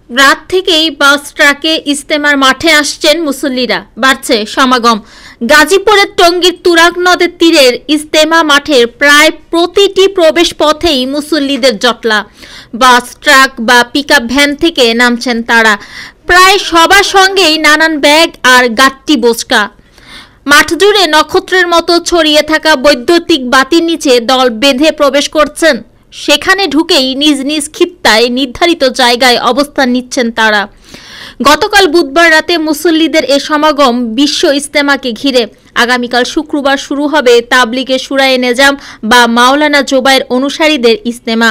রাত থেকেই বাস ট্রাকে ইজতেমার মাঠে আসছেন মুসল্লিরা, বাড়ছে সমাগম। গাজীপুরের টঙ্গীর তুরাগ নদের তীরের ইজতেমা মাঠের প্রায় প্রতিটি প্রবেশ পথেই মুসল্লিদের জটলা। বাস, ট্রাক বা পিকআপ ভ্যান থেকে নামছেন তারা। প্রায় সবার সঙ্গেই নানান ব্যাগ আর গাট্টি বোচকা। মাঠ জুড়ে নক্ষত্রের মতো ছড়িয়ে থাকা বৈদ্যুতিক বাতির নিচে দল বেঁধে প্রবেশ করছেন। সেখানে ঢুকেই নিজ নিজ খিত্তায় নির্ধারিত জায়গায় অবস্থান নিচ্ছেন তারা। গতকাল বুধবার রাতে মুসল্লিদের এ সমাগম বিশ্ব ইজতেমাকে ঘিরে। আগামীকাল শুক্রবার শুরু হবে তাবলিগে সুরায়ে নেজাম বা মাওলানা জোবায়ের অনুসারীদের ইজতেমা।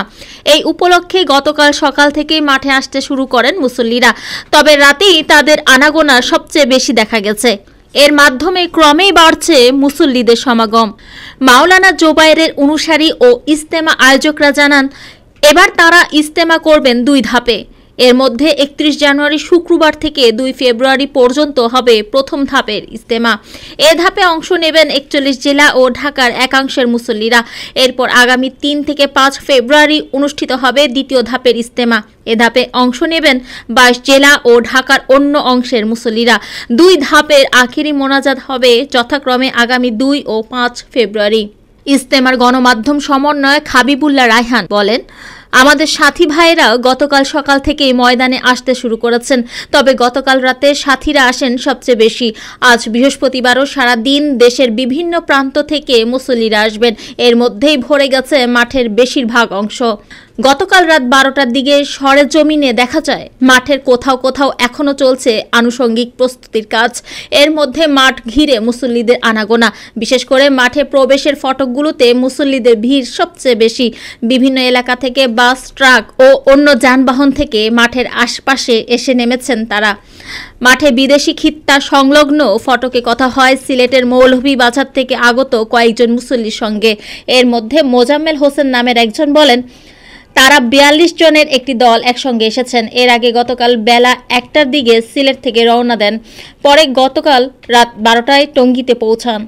এই উপলক্ষে গতকাল সকাল থেকেই মাঠে আসতে শুরু করেন মুসল্লিরা। তবে রাতেই তাদের আনাগোনা সবচেয়ে বেশি দেখা গেছে। এর মাধ্যমে ক্রমেই বাড়ছে মুসল্লিদের সমাগম। মাওলানা জোবায়েরের অনুসারী ও ইজতেমা আয়োজকরা জানান, এবার তারা ইজতেমা করবেন 2 ধাপে। এর মধ্যে 31 জানুয়ারি শুক্রবার থেকে 2 ফেব্রুয়ারি পর্যন্ত হবে প্রথম ধাপের ইজতেমা। এ ধাপে অংশ নেবেন 41 জেলা ও ঢাকার একাংশের মুসল্লিরা। এরপর আগামী 3 থেকে 5 ফেব্রুয়ারি অনুষ্ঠিত হবে দ্বিতীয় ধাপের ইজতেমা। এ ধাপে অংশ নেবেন 22 জেলা ও ঢাকার অন্য অংশের মুসল্লিরা। 2 ধাপের আখেরি মোনাজাত হবে যথাক্রমে আগামী 2 ও 5 ফেব্রুয়ারি। ইজতেমার গণমাধ্যম সমন্বয়ক হাবিবুল্লাহ রায়হান বলেন, আমাদের সাথী ভাইয়েরা গতকাল সকাল থেকেই ময়দানে আসতে শুরু করেছেন। তবে গতকাল রাতে সাথীরা আসেন সবচেয়ে বেশি। আজ বৃহস্পতিবারও সারা দিন দেশের বিভিন্ন প্রান্ত থেকে মুসল্লিরা আসবেন। এর মধ্যেই ভরে গেছে মাঠের বেশিরভাগ অংশ। গতকাল রাত 12টার দিকে সরেজমিনে দেখা যায় মাঠের কোথাও কোথাও এখনো চলছে আনুষঙ্গিক প্রস্তুতির কাজ। এর মধ্যে মাঠ ঘিরে মুসল্লিদের আনাগোনা। বিশেষ করে মাঠে প্রবেশের ফটকগুলোতে মুসল্লিদের ভিড় সবচেয়ে বেশি। বিভিন্ন এলাকা থেকে বাস, ট্রাক ও অন্য যানবাহন থেকে মাঠের আশপাশে এসে নেমেছেন তারা। মাঠে বিদেশি খিত্তা সংলগ্ন ফটকে কথা হয় সিলেটের মৌলভীবাজার থেকে আগত কয়েকজন মুসল্লির সঙ্গে। এর মধ্যে মোজাম্মেল হোসেন নামের একজন বলেন, তারা 42 জনের একটি দল একসঙ্গে এসেছেন। এর আগে গতকাল বেলা 1টার দিকে সিলেট থেকে রওনা দেন। পরে গতকাল রাত 12টায় টঙ্গীতে পৌঁছান।